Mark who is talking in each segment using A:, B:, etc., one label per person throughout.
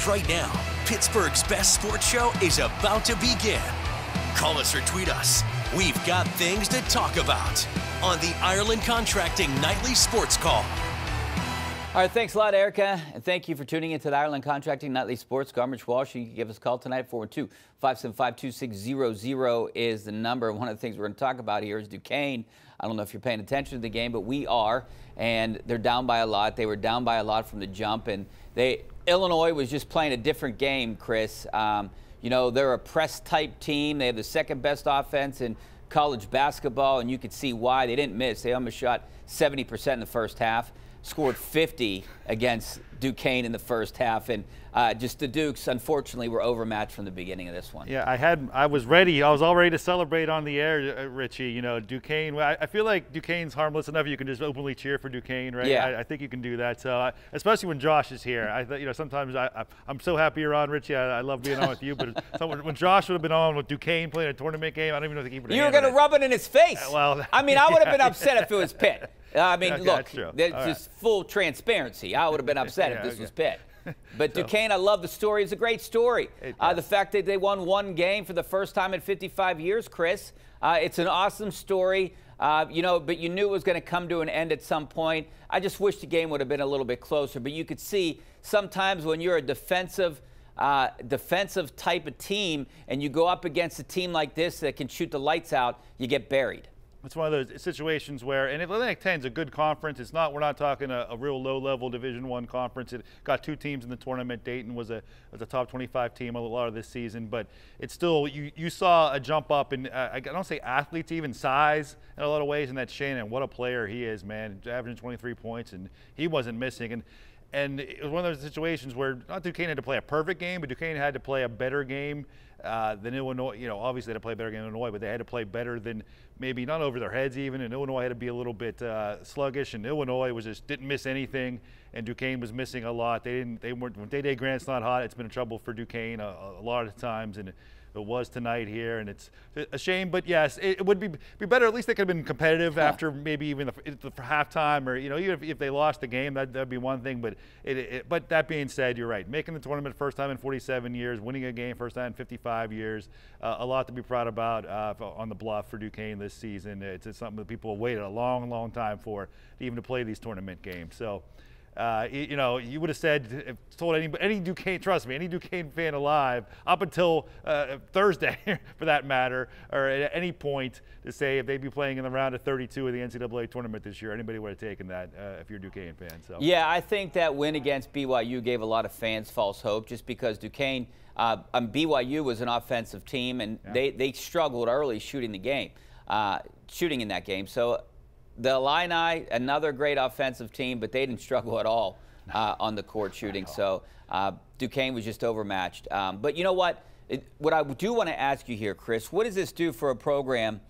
A: right now. Pittsburgh's best sports show is about to begin. Call us or tweet us. We've got things to talk about on the Ireland Contracting Nightly Sports Call.
B: All right, thanks a lot, Erica, and thank you for tuning into the Ireland Contracting Nightly Sports Call. Rich Walsh, you can give us a call tonight. 412-575-2600 is the number. One of the things we're going to talk about here is Duquesne. I don't know if you're paying attention to the game, but we are, and they're down by a lot. They were down by a lot from the jump, and Illinois was just playing a different game, Chris. You know, they're a press-type team. They have the second-best offense in college basketball, and you could see why. They didn't miss. They almost shot 70% in the first half. Scored 50 against Duquesne in the first half, and just the Dukes, unfortunately, were overmatched from the beginning of this one.
C: Yeah, I was ready. I was all ready to celebrate on the air, Richie. You know, Duquesne. I feel like Duquesne's harmless enough. You can just openly cheer for Duquesne, right?
B: Yeah.
C: I think you can do that. So, especially when Josh is here. You know, sometimes I'm so happy you're on, Richie. I love being on with you. But when Josh would have been on with Duquesne playing a tournament game, I don't even know if he would have.
B: You were going to rub it in his face.
C: Well,
B: I mean, I would have been upset if it was Pitt. I mean, look,
C: that's
B: just full transparency. I would have been upset if this was Pitt. But Duquesne, I love the story. It's a great story. The fact that they won one game for the first time in 55 years, Chris, it's an awesome story. You know, but you knew it was going to come to an end at some point. I just wish the game would have been a little bit closer. But you could see sometimes when you're a defensive type of team and you go up against a team like this that can shoot the lights out, you get buried.
C: It's one of those situations where, and Atlantic 10 is a good conference. It's not, we're not talking a real low-level Division I conference. It got two teams in the tournament. Dayton was a top 25 team a lot of this season, but it's still, you saw a jump up in, I don't say athletes, even size in a lot of ways, and that's Shannon. What a player he is, man. Averaging 23 points, and he wasn't missing. And it was one of those situations where not Duquesne had to play a perfect game, but Duquesne had to play a better game than Illinois. You know, obviously they had to play a better game than Illinois, but they had to play better than maybe not over their heads even. And Illinois had to be a little bit sluggish, and Illinois was just didn't miss anything, and Duquesne was missing a lot. They weren't, when Day Grant's not hot, it's been trouble for Duquesne a lot of times, and it was tonight here, and it's a shame. But yes, it would be better. At least they could have been competitive after maybe even the halftime, or you know, even if they lost the game, that'd be one thing. But but that being said, you're right. Making the tournament first time in 47 years, winning a game first time in 55 years, a lot to be proud about on the bluff for Duquesne this season. It's something that people have waited a long time for, even to play these tournament games. So. You know, you would have said, told any Duquesne, trust me, any Duquesne fan alive, up until Thursday, for that matter, or at any point to say if they'd be playing in the round of 32 of the NCAA tournament this year, anybody would have taken that if you're a Duquesne fan. So.
B: Yeah, I think that win against BYU gave a lot of fans false hope, just because Duquesne, BYU was an offensive team, and they struggled early shooting the game, shooting in that game. So. The Illini, another great offensive team, but they didn't struggle at all on the court shooting. So Duquesne was just overmatched. But you know what? What I do want to ask you here, Chris, what does this do for a program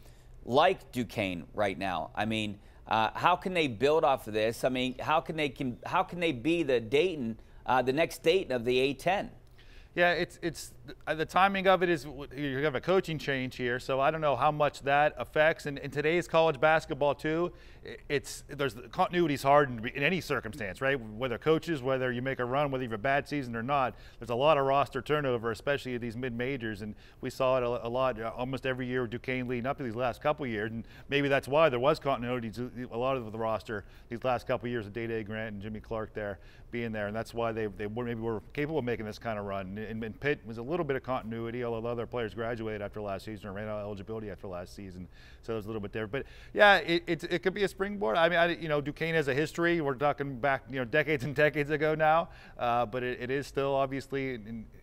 B: like Duquesne right now? I mean, how can they build off of this? I mean, how can they be the Dayton, the next Dayton of the A-10?
C: Yeah, it's the timing of it is you have a coaching change here, so I don't know how much that affects. And in today's college basketball too, there's continuity is hard in any circumstance, right? Whether coaches, whether you make a run, whether you have a bad season or not, there's a lot of roster turnover, especially at these mid-majors, and we saw it a lot almost every year with Duquesne leading up to these last couple of years, and maybe that's why there was continuity to a lot of the roster these last couple of years with Day Grant and Jimmy Clark there being there, and that's why they were capable of making this kind of run. And Pitt was a little bit of continuity, although other players graduated after last season or ran out of eligibility after last season, so it was a little bit there. But yeah, it could be a springboard. I mean, you know, Duquesne has a history. We're talking back, you know, decades and decades ago now, but it is still obviously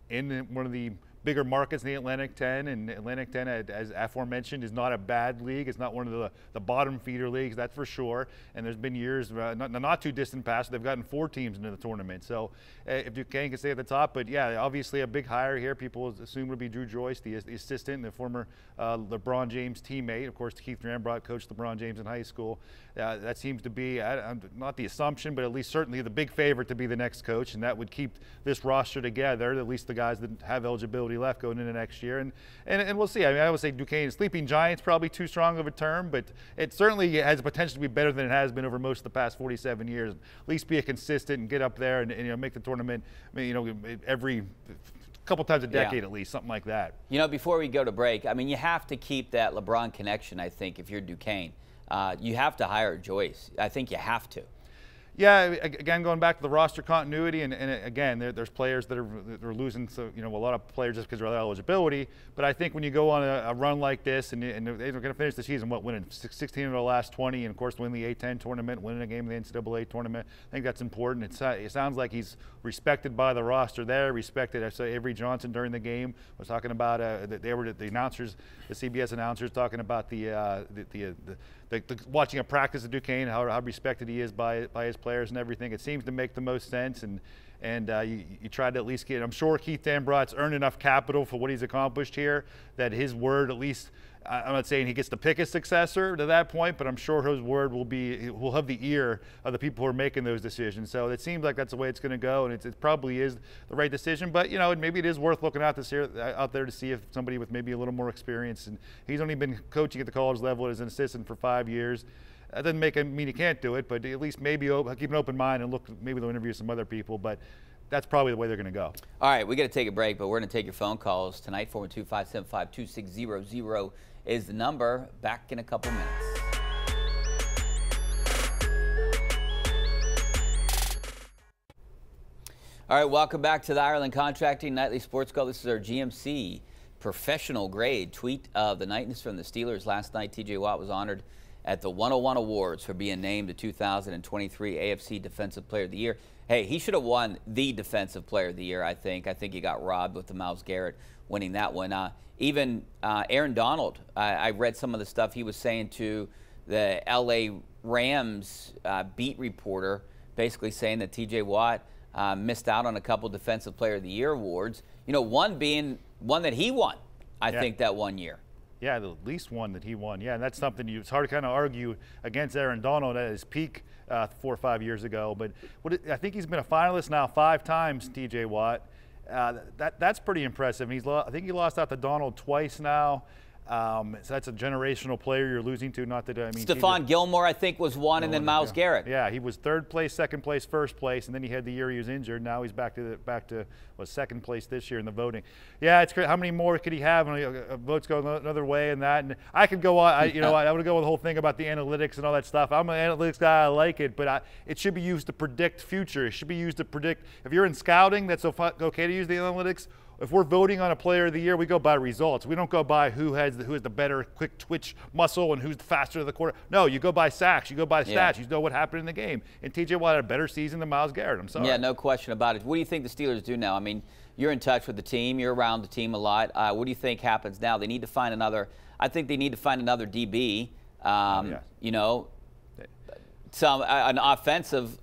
C: in one of the bigger markets in the Atlantic 10, and Atlantic 10, as aforementioned, is not a bad league. It's not one of the bottom feeder leagues, that's for sure. And there's been years, not too distant past, they've gotten 4 teams into the tournament. So if Duquesne can stay at the top, but yeah, obviously a big hire here. People assume would be Drew Joyce, the assistant, the former LeBron James teammate. Of course, Keith Rambrot coached LeBron James in high school. That seems to be not the assumption, but at least certainly the big favorite to be the next coach, and that would keep this roster together. At least the guys that have eligibility flexibility left going into next year, and we'll see. I mean, I would say Duquesne, sleeping giant's probably too strong of a term, but it certainly has the potential to be better than it has been over most of the past 47 years. At least be a consistent and get up there and you know, make the tournament, you know, every couple times a decade at least, something like that. You
B: know, before we go to break, I mean, you have to keep that LeBron connection, I think, if you're Duquesne. You have to hire Joyce. I think you have to.
C: Yeah, again, going back to the roster continuity, and again, there's players that are losing, so you know, a lot of players just because of their eligibility. But I think when you go on a run like this, and they're going to finish the season, winning 16 of the last 20, and of course win the A10 tournament, winning a game in the NCAA tournament. I think that's important. It sounds like he's respected by the roster there, respected. I saw Avery Johnson during the game was talking about they were the announcers, the CBS announcers, talking about watching a practice at Duquesne, how respected he is by his players and everything. It seems to make the most sense, and you try to at least get. I'm sure Keith Dambrot's earned enough capital for what he's accomplished here that his word, at least, I'm not saying he gets to pick a successor to that point, but I'm sure his word will have the ear of the people who are making those decisions. So it seems like that's the way it's going to go, and it probably is the right decision. But you know, maybe it is worth looking out there to see if somebody with maybe a little more experience, and he's only been coaching at the college level as an assistant for 5 years. That doesn't mean he can't do it, but at least maybe keep an open mind and look. Maybe they'll interview some other people, but that's probably the way they're going to go. All
B: right, we got to take a break, but we're going to take your phone calls tonight. 412-575-2600 is the number. Back in a couple minutes. All right, welcome back to the Ireland Contracting Nightly Sports Call. This is our GMC professional grade tweet of the night. And this is from the Steelers. Last night, TJ Watt was honored at the 101 Awards for being named the 2023 AFC Defensive Player of the Year. Hey, he should have won the Defensive Player of the Year, I think. I think he got robbed with the Myles Garrett winning that one. Even Aaron Donald, I read some of the stuff he was saying to the LA Rams beat reporter, basically saying that TJ Watt missed out on a couple Defensive Player of the Year awards. You know, one being one that he won, I think, that 1 year.
C: Yeah, the least one that he won. Yeah, and that's something it's hard to kind of argue against Aaron Donald at his peak 4 or 5 years ago. But I think he's been a finalist now 5 times, TJ Watt. That's pretty impressive. I think he lost out to Donald twice now. So that's a generational player you're losing to. Not that I mean,
B: Stephon Gilmore, I think, was one, and then Myles Garrett.
C: Yeah, he was 3rd place, 2nd place, 1st place, and then he had the year he was injured. Now he's back to 2nd place this year in the voting. Yeah, it's great. How many more could he have? Votes go another way, and that. And I could go on. I would go with the whole thing about the analytics and all that stuff. I'm an analytics guy. I like it, but it should be used to predict future. It should be used to predict. If you're in scouting, that's okay to use the analytics. If we're voting on a player of the year, we go by results. We don't go by who has the better quick twitch muscle and who's the faster to the quarter. No, you go by sacks. You go by stats. You know what happened in the game. And TJ Watt had a better season than Myles Garrett. I'm sorry.
B: Yeah, no question about it. What do you think the Steelers do now? I mean, you're in touch with the team. You're around the team a lot. What do you think happens now? They need to find another. I think they need to find another DB. You know,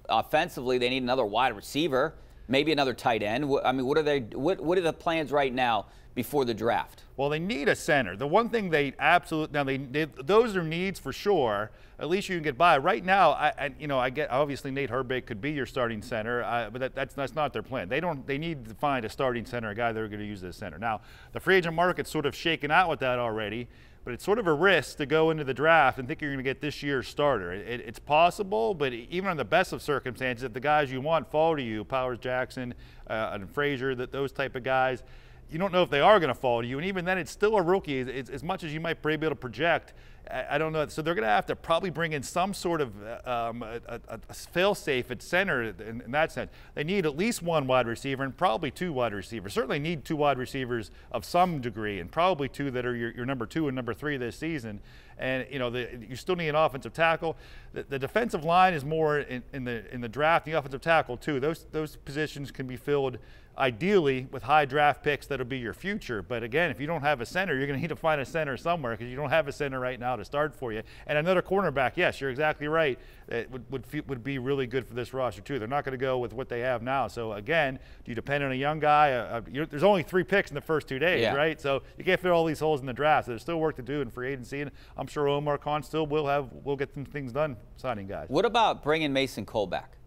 B: offensively, they need another wide receiver. Maybe another tight end. I mean, what are the plans right now before the draft?
C: Well, they need a center. The one thing they absolutely those are needs for sure. At least you can get by. Right now, I get obviously Nate Herbig could be your starting center, but that's not their plan. They need to find a starting center, a guy they're going to use as center. Now, the free agent market's sort of shaken out with that already. But it's sort of a risk to go into the draft and think you're going to get this year's starter. It's possible, but even in the best of circumstances, if the guys you want fall to you, Powers Jackson and Frazier, those type of guys, you don't know if they are going to fall to you. And even then, it's still a rookie. As much as you might be able to project, I don't know. So they're going to have to probably bring in some sort of a fail-safe at center in that sense. They need at least 1 wide receiver and probably 2 wide receivers. Certainly need 2 wide receivers of some degree, and probably 2 that are your number 2 and number 3 this season. And you still need an offensive tackle. The defensive line is more in the draft. The offensive tackle too. Those positions can be filled ideally with high draft picks that'll be your future. But again, if you don't have a center, you're going to need to find a center somewhere because you don't have a center right now to start for you. And another cornerback, yes, you're exactly right. It would be really good for this roster too. They're not going to go with what they have now. So again, do you depend on a young guy? There's only 3 picks in the first 2 days, right? So you can't fit all these holes in the draft. So there's still work to do in free agency, and I'm sure Omar Khan still will get some things done signing guys.
B: What about bringing Mason Cole back?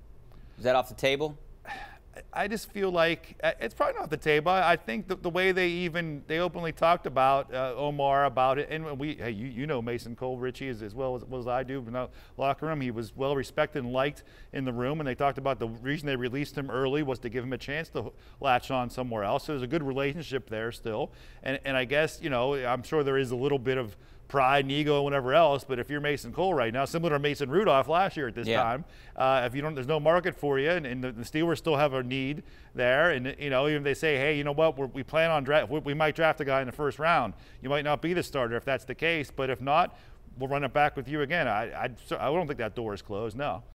B: Is that off the table?
C: I just feel like it's probably not the table. I think the way they openly talked about Omar about it, and hey, you know Mason Cole, Richie, as well as I do. In the locker room, he was well respected and liked in the room, and they talked about the reason they released him early was to give him a chance to latch on somewhere else. So there's a good relationship there still, and I guess, you know, I'm sure there is a little bit of pride and ego and whatever else, but if you're Mason Cole right now, similar to Mason Rudolph last year at this time, if you don't, there's no market for you, and the Steelers still have a need there, and you know, even if they say, hey, you know what, we plan on we might draft a guy in the first round, you might not be the starter if that's the case, but if not, we'll run it back with you again. I don't think that door is closed, no.